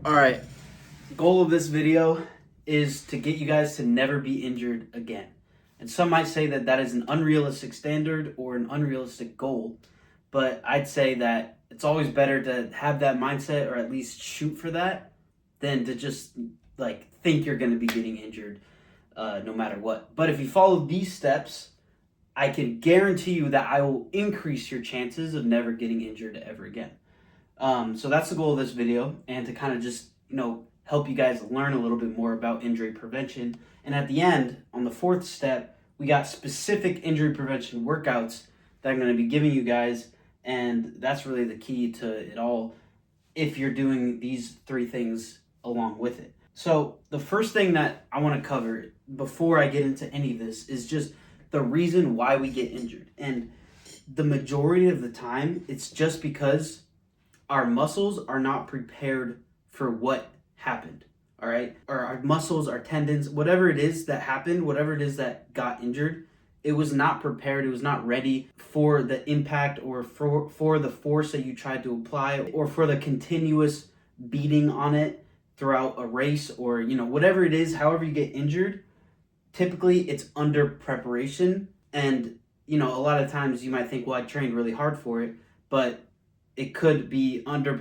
All right, goal of this video is to get you guys to never be injured again. And some might say that that is an unrealistic standard or an unrealistic goal, but I'd say that it's always better to have that mindset or at least shoot for that than to just think you're going to be getting injured no matter what. But if you follow these steps, I can guarantee you that I will increase your chances of never getting injured ever again. So that's the goal of this video, and to kind of just, help you guys learn a little bit more about injury prevention. And at the end, on the fourth step, we got specific injury prevention workouts that I'm going to be giving you guys, and that's really the key to it all if you're doing these three things along with it. So the first thing that I want to cover before I get into any of this is just the reason why we get injured. And the majority of the time, it's just because our muscles are not prepared for what happened, all right? Or our muscles, our tendons, whatever it is that happened, whatever it is that got injured, it was not prepared, it was not ready for the impact or for the force that you tried to apply or for the continuous beating on it throughout a race or, whatever it is, however you get injured, typically it's under preparation. And, a lot of times you might think, well, I trained really hard for it, but it could be under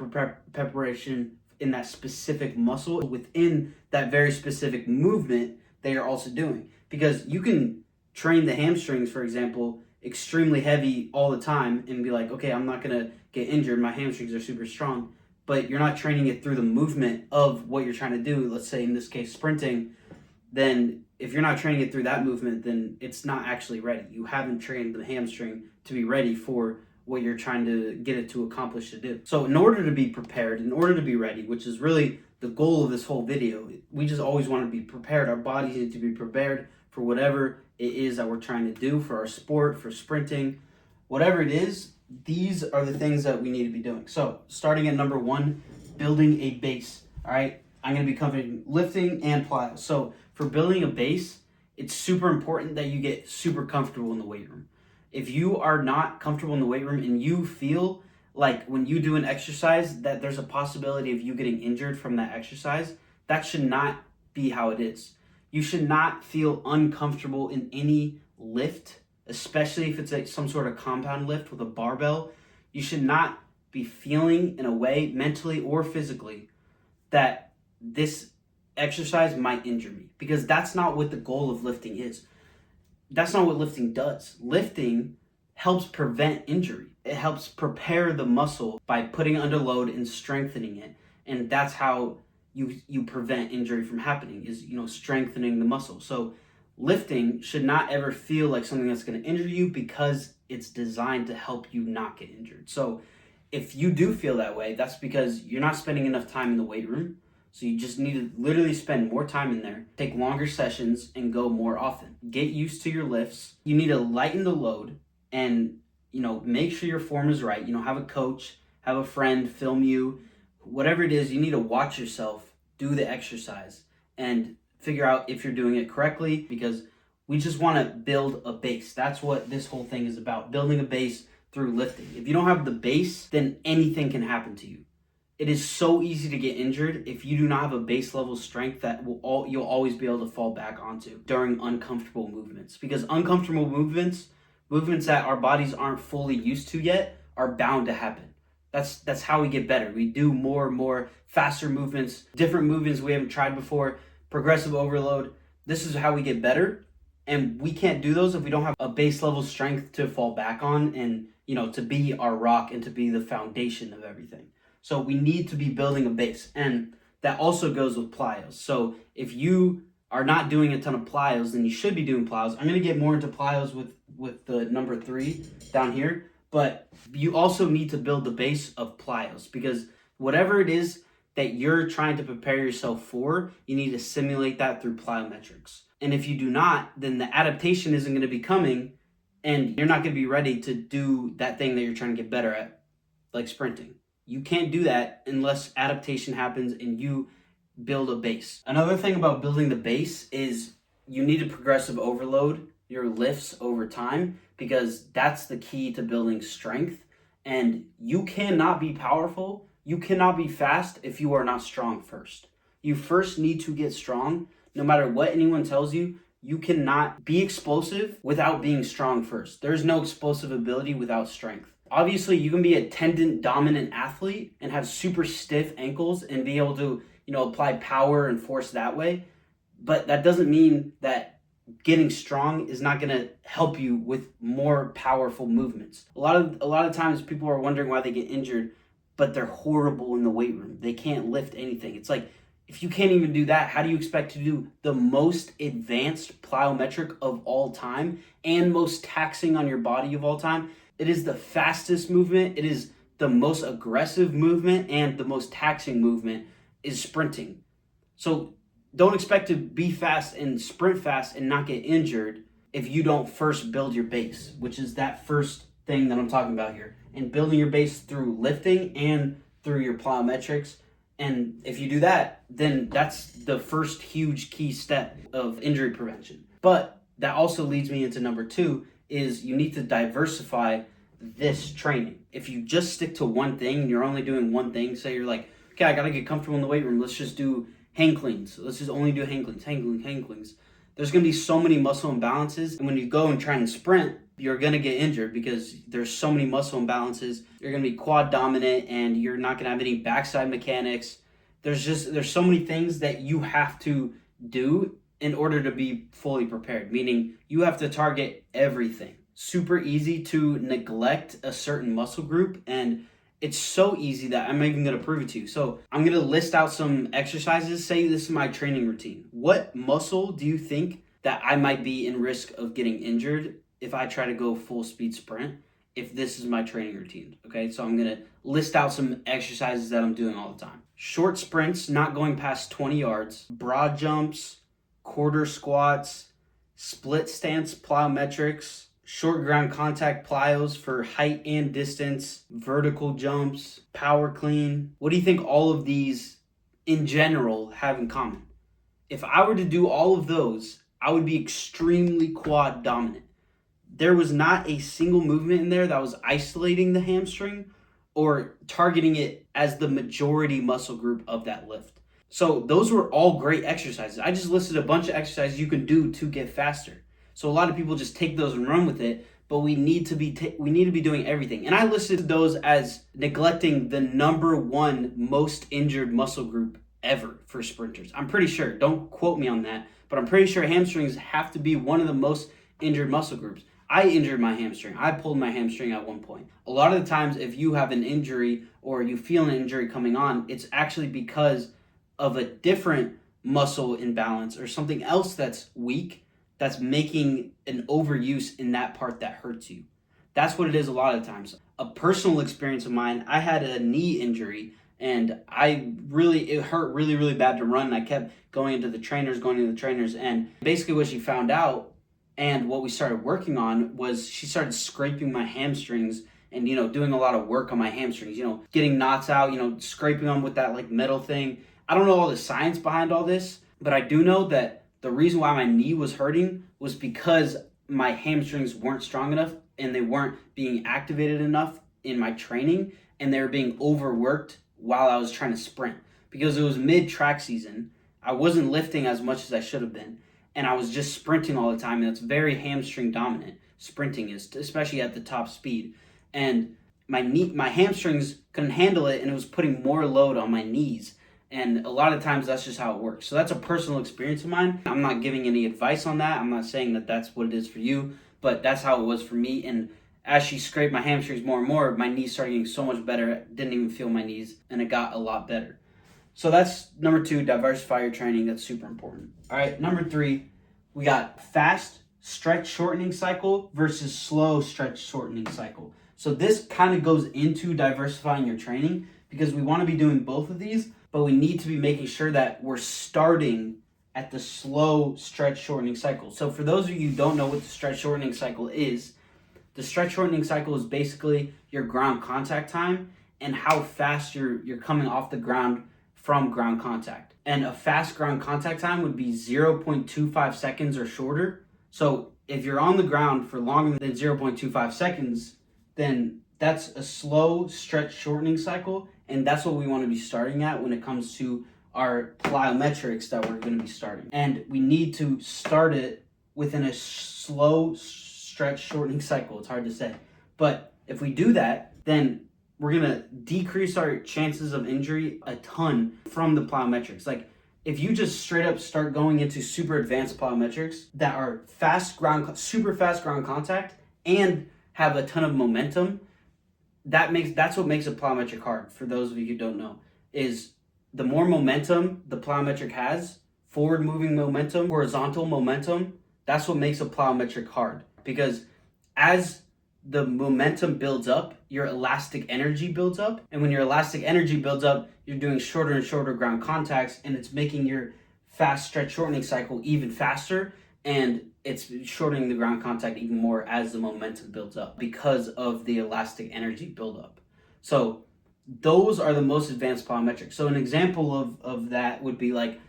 preparation in that specific muscle within that very specific movement that you're also doing. Because you can train the hamstrings, for example, extremely heavy all the time and be like, okay, I'm not going to get injured. My hamstrings are super strong. But you're not training it through the movement of what you're trying to do. Let's say in this case, sprinting. Then if you're not training it through that movement, then it's not actually ready. You haven't trained the hamstring to be ready for what you're trying to get it to accomplish to do. So in order to be prepared, in order to be ready, which is really the goal of this whole video, we just always want to be prepared. Our bodies need to be prepared for whatever it is that we're trying to do, for our sport, for sprinting, whatever it is. These are the things that we need to be doing. So starting at number one, building a base. All right, I'm going to be covering lifting and plyos. So for building a base, it's super important that you get super comfortable in the weight room. If you are not comfortable in the weight room and you feel like when you do an exercise that there's a possibility of you getting injured from that exercise, that should not be how it is. You should not feel uncomfortable in any lift, especially if it's some sort of compound lift with a barbell. You should not be feeling in a way, mentally or physically, that this exercise might injure me, because that's not what the goal of lifting is. That's not what lifting does. Lifting helps prevent injury. It helps prepare the muscle by putting it under load and strengthening it. And that's how you prevent injury from happening, is, strengthening the muscle. So lifting should not ever feel like something that's going to injure you, because it's designed to help you not get injured. So if you do feel that way, that's because you're not spending enough time in the weight room. So you just need to literally spend more time in there, take longer sessions, and go more often. Get used to your lifts. You need to lighten the load and, make sure your form is right. Have a coach, have a friend film you, whatever it is, you need to watch yourself do the exercise and figure out if you're doing it correctly, because we just want to build a base. That's what this whole thing is about, building a base through lifting. If you don't have the base, then anything can happen to you. It is so easy to get injured if you do not have a base level strength that you'll always be able to fall back onto during uncomfortable movements. Because uncomfortable movements that our bodies aren't fully used to yet, are bound to happen. That's how we get better. We do more and more faster movements, different movements we haven't tried before, progressive overload. This is how we get better. And we can't do those if we don't have a base level strength to fall back on and, to be our rock and to be the foundation of everything. So we need to be building a base, and that also goes with plyos. So if you are not doing a ton of plyos, then you should be doing plyos. I'm going to get more into plyos with the number 3 down here, but you also need to build the base of plyos, because whatever it is that you're trying to prepare yourself for, you need to simulate that through plyometrics. And if you do not, then the adaptation isn't going to be coming, and you're not going to be ready to do that thing that you're trying to get better at, like sprinting. You can't do that unless adaptation happens and you build a base. Another thing about building the base is you need to progressive overload your lifts over time, because that's the key to building strength. And you cannot be powerful. You cannot be fast if you are not strong first. You first need to get strong. No matter what anyone tells you, you cannot be explosive without being strong first. There's no explosive ability without strength. Obviously, you can be a tendon dominant athlete and have super stiff ankles and be able to, apply power and force that way. But that doesn't mean that getting strong is not going to help you with more powerful movements. A lot of times people are wondering why they get injured, but they're horrible in the weight room. They can't lift anything. It's like, if you can't even do that, how do you expect to do the most advanced plyometric of all time and most taxing on your body of all time? It is the fastest movement. It is the most aggressive movement, and the most taxing movement is sprinting. So don't expect to be fast and sprint fast and not get injured if you don't first build your base, which is that first thing that I'm talking about here. And building your base through lifting and through your plyometrics. And if you do that, then that's the first huge key step of injury prevention. But that also leads me into number 2, is you need to diversify this training. If you just stick to one thing and you're only doing one thing, say you're like, okay, I got to get comfortable in the weight room. Let's just do hang cleans. Let's just only do hang cleans. There's going to be so many muscle imbalances. And when you go and try and sprint, you're going to get injured because there's so many muscle imbalances. You're going to be quad dominant and you're not going to have any backside mechanics. There's so many things that you have to do in order to be fully prepared, meaning you have to target everything. Super easy to neglect a certain muscle group, and it's so easy that I'm even going to prove it to you. So I'm going to list out some exercises. Say this is my training routine. What muscle do you think that I might be in risk of getting injured if I try to go full speed sprint, if this is my training routine? Okay, so I'm going to list out some exercises that I'm doing all the time. Short sprints, not going past 20 yards, broad jumps, quarter squats, split stance plyometrics, short ground contact plyos for height and distance, vertical jumps, power clean. What do you think all of these in general have in common? If I were to do all of those, I would be extremely quad dominant. There was not a single movement in there that was isolating the hamstring or targeting it as the majority muscle group of that lift. So those were all great exercises. I just listed a bunch of exercises you can do to get faster. So a lot of people just take those and run with it, but we need to be doing everything. And I listed those as neglecting the number 1 most injured muscle group ever for sprinters. I'm pretty sure. Don't quote me on that, but I'm pretty sure hamstrings have to be one of the most injured muscle groups. I injured my hamstring. I pulled my hamstring at one point. A lot of the times, if you have an injury or you feel an injury coming on, it's actually because of a different muscle imbalance or something else that's weak, that's making an overuse in that part that hurts you. That's what it is a lot of times. A personal experience of mine, I had a knee injury and it hurt really, really bad to run. I kept going to the trainers, and basically what she found out and what we started working on was she started scraping my hamstrings and, doing a lot of work on my hamstrings, getting knots out, scraping them with that like metal thing. I don't know all the science behind all this, but I do know that the reason why my knee was hurting was because my hamstrings weren't strong enough and they weren't being activated enough in my training, and they were being overworked while I was trying to sprint. Because it was mid-track season, I wasn't lifting as much as I should have been, and I was just sprinting all the time, and it's very hamstring dominant. Sprinting is, especially at the top speed. And my hamstrings couldn't handle it, and it was putting more load on my knees. And a lot of times that's just how it works. So that's a personal experience of mine. I'm not giving any advice on that. I'm not saying that that's what it is for you, but that's how it was for me. And as she scraped my hamstrings more and more, my knees started getting so much better. I didn't even feel my knees, and it got a lot better. So that's number 2, diversify your training. That's super important. All right, number 3, we got fast stretch shortening cycle versus slow stretch shortening cycle. So this kind of goes into diversifying your training because we want to be doing both of these, but we need to be making sure that we're starting at the slow stretch shortening cycle. So for those of you who don't know what the stretch shortening cycle is, the stretch shortening cycle is basically your ground contact time and how fast you're coming off the ground from ground contact. And a fast ground contact time would be 0.25 seconds or shorter. So if you're on the ground for longer than 0.25 seconds, then that's a slow stretch shortening cycle. And that's what we want to be starting at when it comes to our plyometrics that we're going to be starting. And we need to start it within a slow stretch shortening cycle. It's hard to say. But if we do that, then we're going to decrease our chances of injury a ton from the plyometrics. Like, if you just straight up start going into super advanced plyometrics that are super fast ground contact and have a ton of momentum, that's what makes a plyometric hard. For those of you who don't know, is the more momentum the plyometric has, forward moving momentum, horizontal momentum, that's what makes a plyometric hard. Because as the momentum builds up, your elastic energy builds up. And when your elastic energy builds up, you're doing shorter and shorter ground contacts, and it's making your fast stretch shortening cycle even faster. And it's shortening the ground contact even more as the momentum builds up because of the elastic energy buildup. So those are the most advanced plyometrics. So an example of that would be like,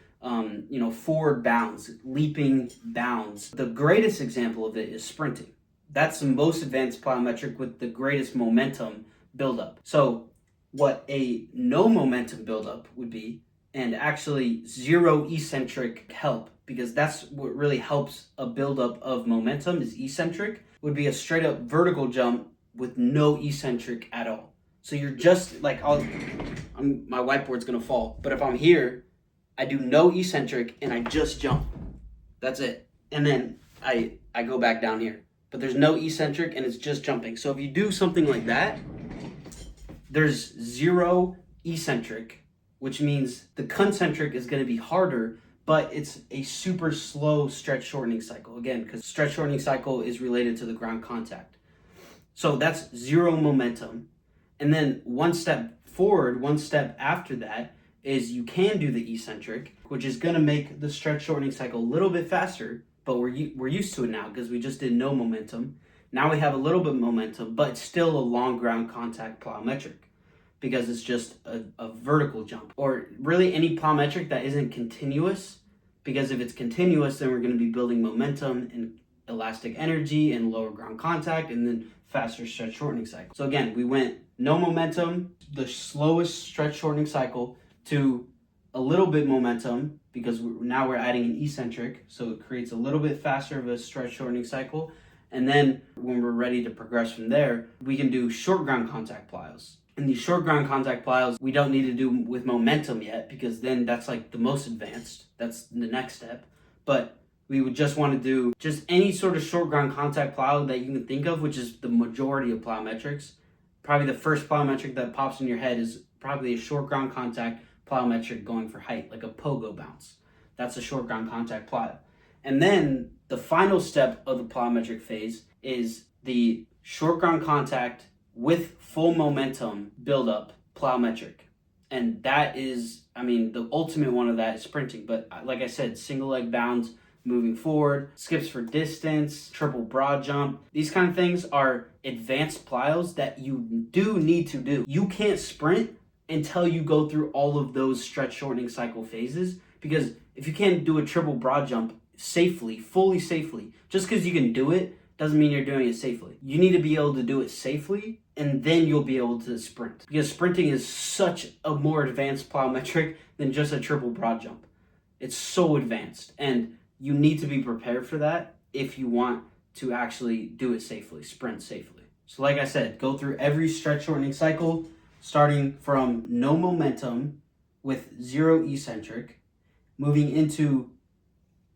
forward bounds, leaping bounds. The greatest example of it is sprinting. That's the most advanced plyometric with the greatest momentum buildup. So what a no momentum buildup would be, and actually zero eccentric help, because that's what really helps a buildup of momentum is eccentric, would be a straight up vertical jump with no eccentric at all. So you're just like, my whiteboard's gonna fall, but if I'm here, I do no eccentric and I just jump. That's it. And then I go back down here. But there's no eccentric and it's just jumping. So if you do something like that, there's zero eccentric, which means the concentric is going to be harder, but it's a super slow stretch shortening cycle. Again, because stretch shortening cycle is related to the ground contact. So that's zero momentum. And then one step forward, one step after that is you can do the eccentric, which is going to make the stretch shortening cycle a little bit faster. But we're used to it now because we just did no momentum. Now we have a little bit of momentum, but it's still a long ground contact plyometric because it's just a vertical jump. Or really any plyometric that isn't continuous, because if it's continuous, then we're going to be building momentum and elastic energy and lower ground contact and then faster stretch shortening cycle. So again, we went no momentum, the slowest stretch shortening cycle, to a little bit momentum, because now we're adding an eccentric, so it creates a little bit faster of a stretch shortening cycle. And then when we're ready to progress from there, we can do short ground contact plyos. And these short ground contact plyos, we don't need to do with momentum yet, because then that's like the most advanced. That's the next step. But we would just want to do just any sort of short ground contact plyo that you can think of, which is the majority of plyometrics. Probably the first plyometric that pops in your head is probably a short ground contact plyometric going for height, like a pogo bounce. That's a short ground contact plyo. And then the final step of the plyometric phase is the short ground contact with full momentum buildup plyometric. And that is, the ultimate one of that is sprinting. But like I said, single leg bounds, moving forward, skips for distance, triple broad jump. These kind of things are advanced plyos that you do need to do. You can't sprint until you go through all of those stretch shortening cycle phases, because if you can't do a triple broad jump safely, fully safely, just because you can do it doesn't mean you're doing it safely. You need to be able to do it safely, and then you'll be able to sprint, because sprinting is such a more advanced plyometric than just a triple broad jump. It's so advanced, and you need to be prepared for that if you want to actually do it safely, sprint safely. So like I said, go through every stretch shortening cycle, starting from no momentum with zero eccentric, moving into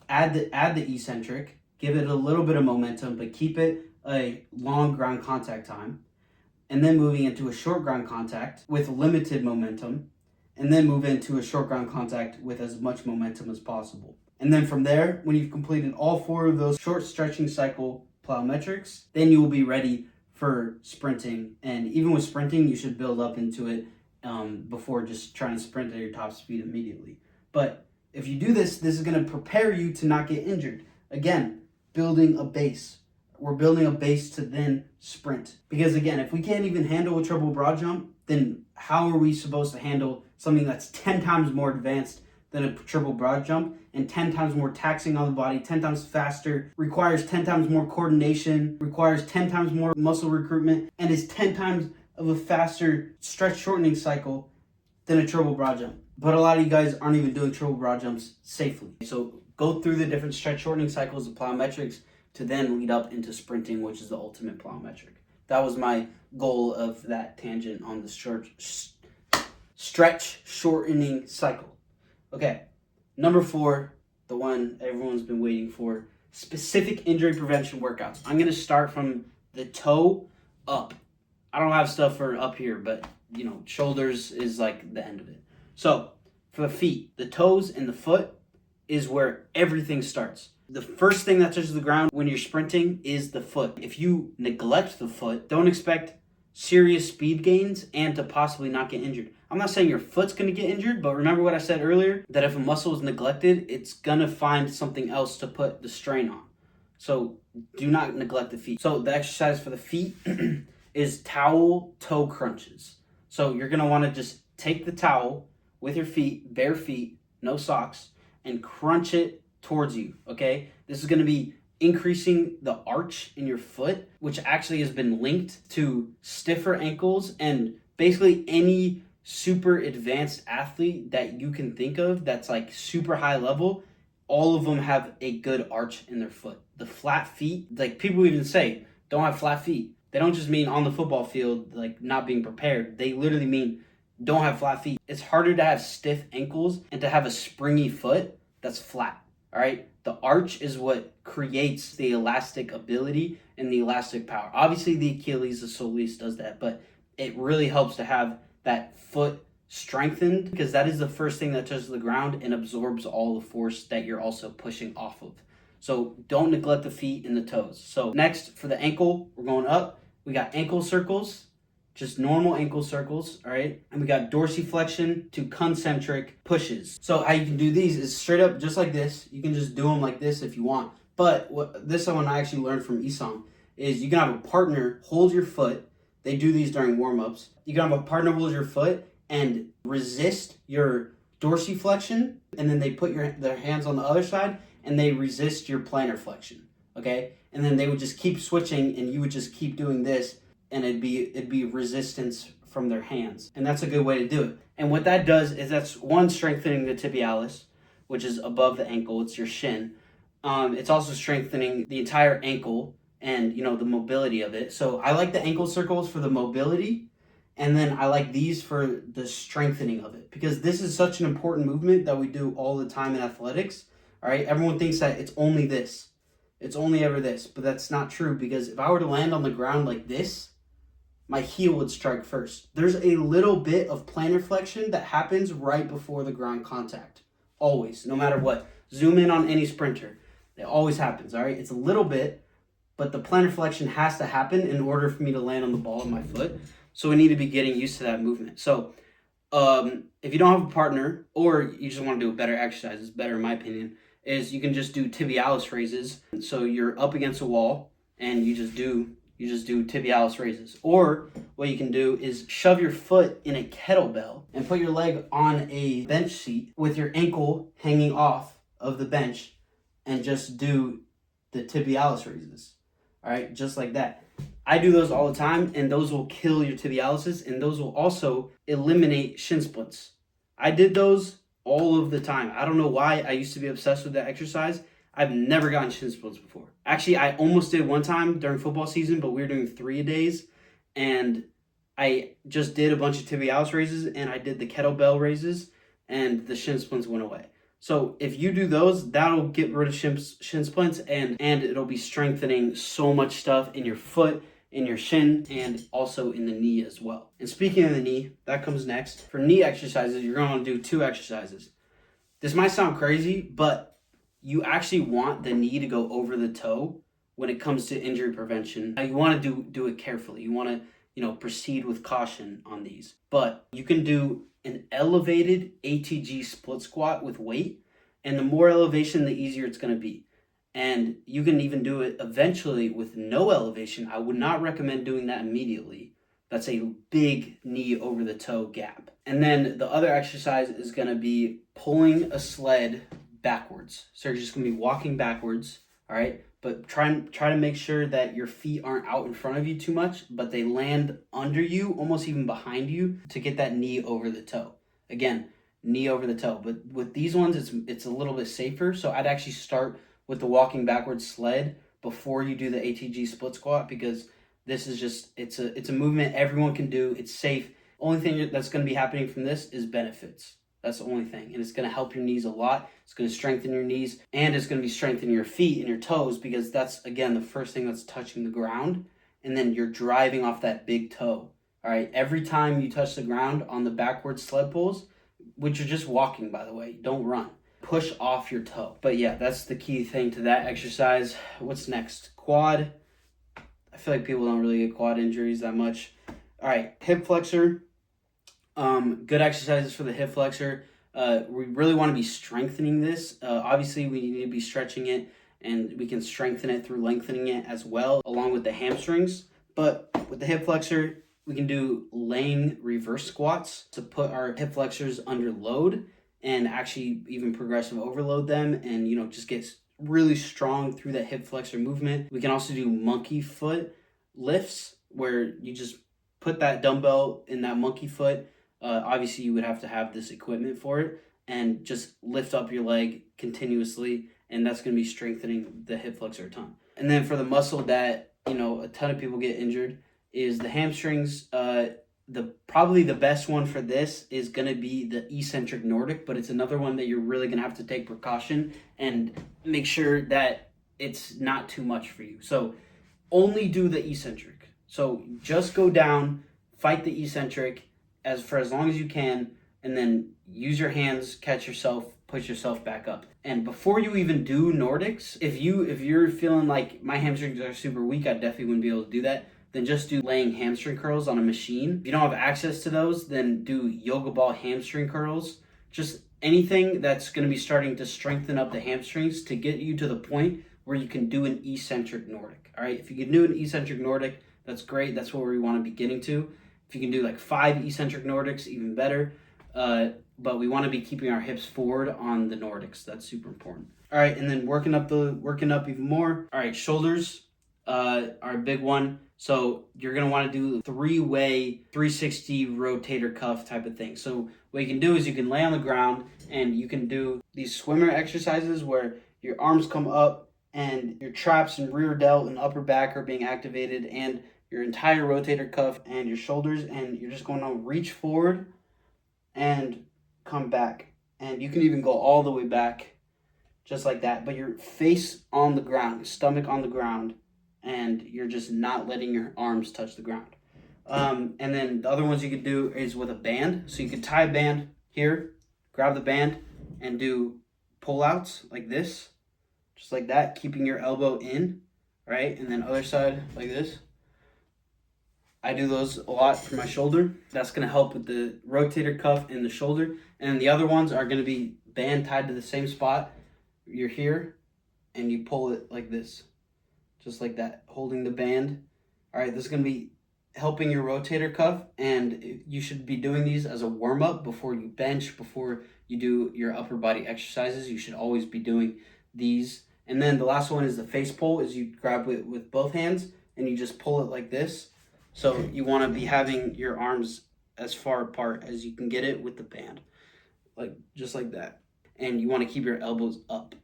add the eccentric, give it a little bit of momentum, but keep it a long ground contact time, and then moving into a short ground contact with limited momentum, and then move into a short ground contact with as much momentum as possible. And then from there, when you've completed all four of those short stretching cycle plyometrics, then you will be ready for sprinting. And even with sprinting, you should build up into it before just trying to sprint at your top speed immediately. But if you do this, this is going to prepare you to not get injured. Again, building a base. We're building a base to then sprint. Because again, if we can't even handle a triple broad jump, then how are we supposed to handle something that's 10 times more advanced than a triple broad jump, and 10 times more taxing on the body, 10 times faster, requires 10 times more coordination, requires 10 times more muscle recruitment, and is 10 times of a faster stretch shortening cycle than a triple broad jump. But a lot of you guys aren't even doing triple broad jumps safely. So go through the different stretch shortening cycles of plyometrics to then lead up into sprinting, which is the ultimate plyometric. That was my goal of that tangent on the stretch shortening cycle. Okay, number 4, the one everyone's been waiting for, specific injury prevention workouts. I'm going to start from the toe up. I don't have stuff for up here, but shoulders is like the end of it. So for the feet, the toes and the foot is where everything starts. The first thing that touches the ground when you're sprinting is the foot. If you neglect the foot, don't expect serious speed gains and to possibly not get injured. I'm not saying your foot's going to get injured, but remember what I said earlier, that if a muscle is neglected, it's going to find something else to put the strain on. So do not neglect the feet. So the exercise for the feet is towel toe crunches. So you're going to want to just take the towel with your feet, bare feet, no socks, and crunch it towards you, okay? This is going to be increasing the arch in your foot, which actually has been linked to stiffer ankles, and basically any super advanced athlete that you can think of that's like super high level, all of them have a good arch in their foot. The flat feet, like people even say, don't have flat feet. They don't just mean on the football field, like not being prepared. They literally mean don't have flat feet. It's harder to have stiff ankles and to have a springy foot that's flat, all right? The arch is what creates the elastic ability and the elastic power. Obviously, the Achilles, the soleus does that, but it really helps to have that foot strengthened because that is the first thing that touches the ground and absorbs all the force that you're also pushing off of. So don't neglect the feet and the toes. So next, for the ankle, we're going up. We got ankle circles, just normal ankle circles, all right? And we got dorsiflexion to concentric pushes. So how you can do these is straight up just like this. You can just do them like this if you want. But this one I actually learned from Isam is you can have a partner hold your foot. They do these during warm-ups. You can have a partner hold your foot and resist your dorsiflexion, and then they put their hands on the other side and they resist your plantar flexion, okay? And then they would just keep switching and you would just keep doing this, and it'd be resistance from their hands. And that's a good way to do it. And what that does is that's one, strengthening the tibialis, which is above the ankle, it's your shin. It's also strengthening the entire ankle and the mobility of it. So I like the ankle circles for the mobility, and then I like these for the strengthening of it, because this is such an important movement that we do all the time in athletics. All right, everyone thinks that it's only this. It's only ever this, but that's not true, because if I were to land on the ground like this, my heel would strike first. There's a little bit of plantar flexion that happens right before the ground contact. Always, no matter what. Zoom in on any sprinter. It always happens, all right? It's a little bit, but the plantar flexion has to happen in order for me to land on the ball of my foot. So we need to be getting used to that movement. So if you don't have a partner, or you just want to do a better exercise, it's better in my opinion, is you can just do tibialis raises. So you're up against a wall and you just do tibialis raises. Or what you can do is shove your foot in a kettlebell and put your leg on a bench seat with your ankle hanging off of the bench and just do the tibialis raises. All right, just like that. I do those all the time, and those will kill your tibialis, and those will also eliminate shin splints. I did those all of the time. I don't know why. I used to be obsessed with that exercise. I've never gotten shin splints before. Actually, I almost did one time during football season, but we were doing 3-a-days, and I just did a bunch of tibialis raises, and I did the kettlebell raises, and the shin splints went away. So if you do those, that'll get rid of shin splints, and it'll be strengthening so much stuff in your foot, in your shin, and also in the knee as well. And speaking of the knee, that comes next. For knee exercises, you're going to do 2 exercises. This might sound crazy, but you actually want the knee to go over the toe when it comes to injury prevention. Now, you want to do it carefully. You want to, proceed with caution on these. But you can do an elevated ATG split squat with weight, and the more elevation, the easier it's going to be. And you can even do it eventually with no elevation. I would not recommend doing that immediately. That's a big knee over the toe gap. And then the other exercise is going to be pulling a sled backwards. So you're just going to be walking backwards, all right? But try to make sure that your feet aren't out in front of you too much, but they land under you, almost even behind you, to get that knee over the toe. Again, knee over the toe. But with these ones, it's a little bit safer. So I'd actually start with the walking backwards sled before you do the ATG split squat, because this is just it's a movement everyone can do. It's safe. Only thing that's going to be happening from this is benefits. That's the only thing. And it's going to help your knees a lot. It's going to strengthen your knees, and it's going to be strengthening your feet and your toes, because that's, again, the first thing that's touching the ground. And then you're driving off that big toe. All right. Every time you touch the ground on the backward sled pulls, which are just walking, by the way, don't run. Push off your toe. But yeah, that's the key thing to that exercise. What's next? Quad. I feel like people don't really get quad injuries that much. All right, hip flexor. Good exercises for the hip flexor. We really want to be strengthening this. Obviously, we need to be stretching it, and we can strengthen it through lengthening it as well, along with the hamstrings. But with the hip flexor, we can do laying reverse squats to put our hip flexors under load and actually even progressive overload them, and just get really strong through that hip flexor movement. We can also do monkey foot lifts, where you just put that dumbbell in that monkey foot. Obviously, you would have to have this equipment for it, and just lift up your leg continuously, and that's going to be strengthening the hip flexor a ton. And then for the muscle that a ton of people get injured is the hamstrings. Probably the best one for this is going to be the eccentric Nordic, but it's another one that you're really going to have to take precaution and make sure that it's not too much for you. So only do the eccentric. So just go down, fight the eccentric for as long as you can, and then use your hands, catch yourself, push yourself back up. And before you even do Nordics, if you're feeling like my hamstrings are super weak, I definitely wouldn't be able to do that, then just do laying hamstring curls on a machine. If you don't have access to those, then do yoga ball hamstring curls. Just anything that's going to be starting to strengthen up the hamstrings to get you to the point where you can do an eccentric Nordic. All right, if you can do an eccentric Nordic, that's great. That's where we want to be getting to. If you can do like 5 eccentric Nordics, even better. But we want to be keeping our hips forward on the Nordics. That's super important. All right, and then working up even more. All right, shoulders are a big one. So you're going to want to do 3-way 360 rotator cuff type of thing. So what you can do is you can lay on the ground and you can do these swimmer exercises where your arms come up and your traps and rear delt and upper back are being activated, and your entire rotator cuff and your shoulders, and you're just going to reach forward and come back. And you can even go all the way back just like that, but your face on the ground, stomach on the ground, and you're just not letting your arms touch the ground. And then the other ones you could do is with a band. So you could tie a band here, grab the band, and do pull-outs like this, just like that, keeping your elbow in, right? And then other side like this. I do those a lot for my shoulder. That's going to help with the rotator cuff and the shoulder. And then the other ones are going to be band tied to the same spot. You're here, and you pull it like this, just like that, holding the band. All right, this is going to be helping your rotator cuff, and you should be doing these as a warm-up before you bench, before you do your upper body exercises. You should always be doing these. And then the last one is the face pull, is you grab it with both hands, and you just pull it like this. So you want to be having your arms as far apart as you can get it with the band, like just like that. And you want to keep your elbows up.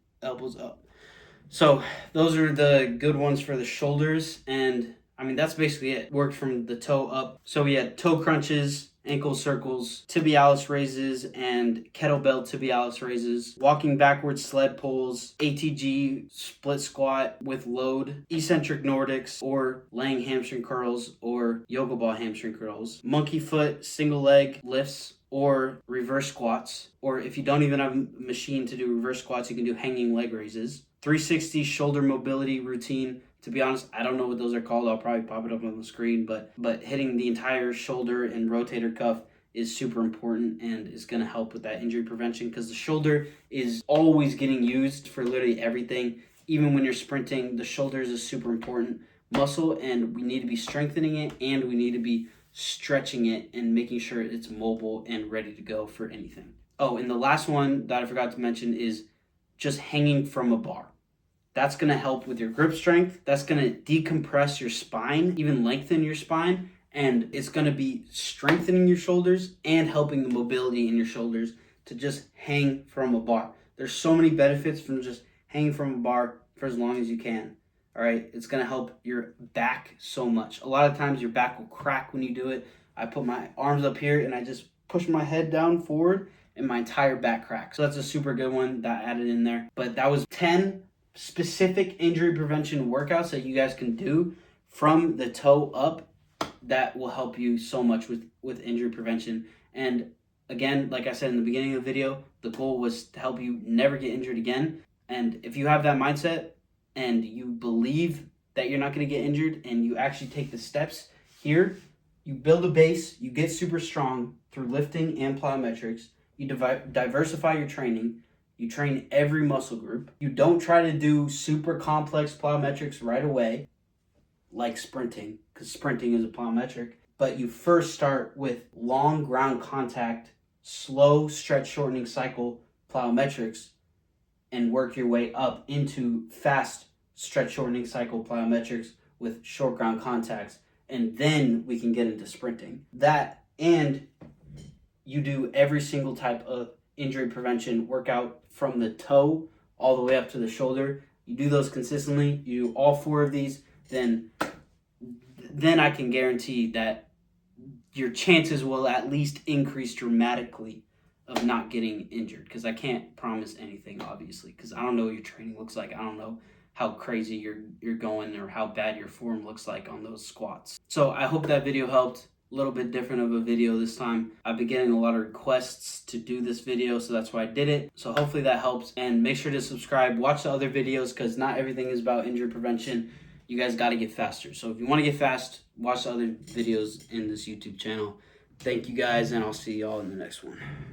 So those are the good ones for the shoulders. And I mean, that's basically it. Work from the toe up. So we had toe crunches, ankle circles, tibialis raises, and kettlebell tibialis raises, walking backwards sled pulls, ATG split squat with load, eccentric Nordics, or laying hamstring curls, or yoga ball hamstring curls, monkey foot single leg lifts, or reverse squats. Or if you don't even have a machine to do reverse squats, you can do hanging leg raises. 360 shoulder mobility routine. To be honest, I don't know what those are called. I'll probably pop it up on the screen, but hitting the entire shoulder and rotator cuff is super important and is going to help with that injury prevention, because the shoulder is always getting used for literally everything. Even when you're sprinting, the shoulders is super important muscle, and we need to be strengthening it, and we need to be stretching it and making sure it's mobile and ready to go for anything. Oh, and the last one that I forgot to mention is just hanging from a bar. That's going to help with your grip strength. That's going to decompress your spine, even lengthen your spine, And it's going to be strengthening your shoulders and helping the mobility in your shoulders to just hang from a bar. There's so many benefits from just hanging from a bar for as long as you can. All right, it's going to help your back so much. A lot of times your back will crack when you do it. I put my arms up here and I just push my head down forward and my entire back cracks. So that's a super good one that I added in there. But that was 10 specific injury prevention workouts that you guys can do from the toe up that will help you so much with injury prevention. And again, like I said in the beginning of the video, the goal was to help you never get injured again. And if you have that mindset and you believe that you're not going to get injured and you actually take the steps here, you build a base, you get super strong through lifting and plyometrics, you diversify your training, you train every muscle group, you don't try to do super complex plyometrics right away, like sprinting, because sprinting is a plyometric, but you first start with long ground contact, slow stretch shortening cycle plyometrics, and work your way up into fast stretch shortening cycle plyometrics with short ground contacts, and then we can get into sprinting. That, and you do every single type of injury prevention workout from the toe all the way up to the shoulder. You do those consistently, you do all 4 of these, then I can guarantee that your chances will at least increase dramatically of not getting injured, because I can't promise anything, obviously, because I don't know what your training looks like. I don't know how crazy you're going or how bad your form looks like on those squats. So I hope that video helped. A little bit different of a video this time. I've been getting a lot of requests to do this video, so that's why I did it. So hopefully that helps, and make sure to subscribe, watch the other videos, because not everything is about injury prevention. You guys got to get faster. So if you want to get fast, watch the other videos in this YouTube channel. Thank you guys, and I'll see y'all in the next one.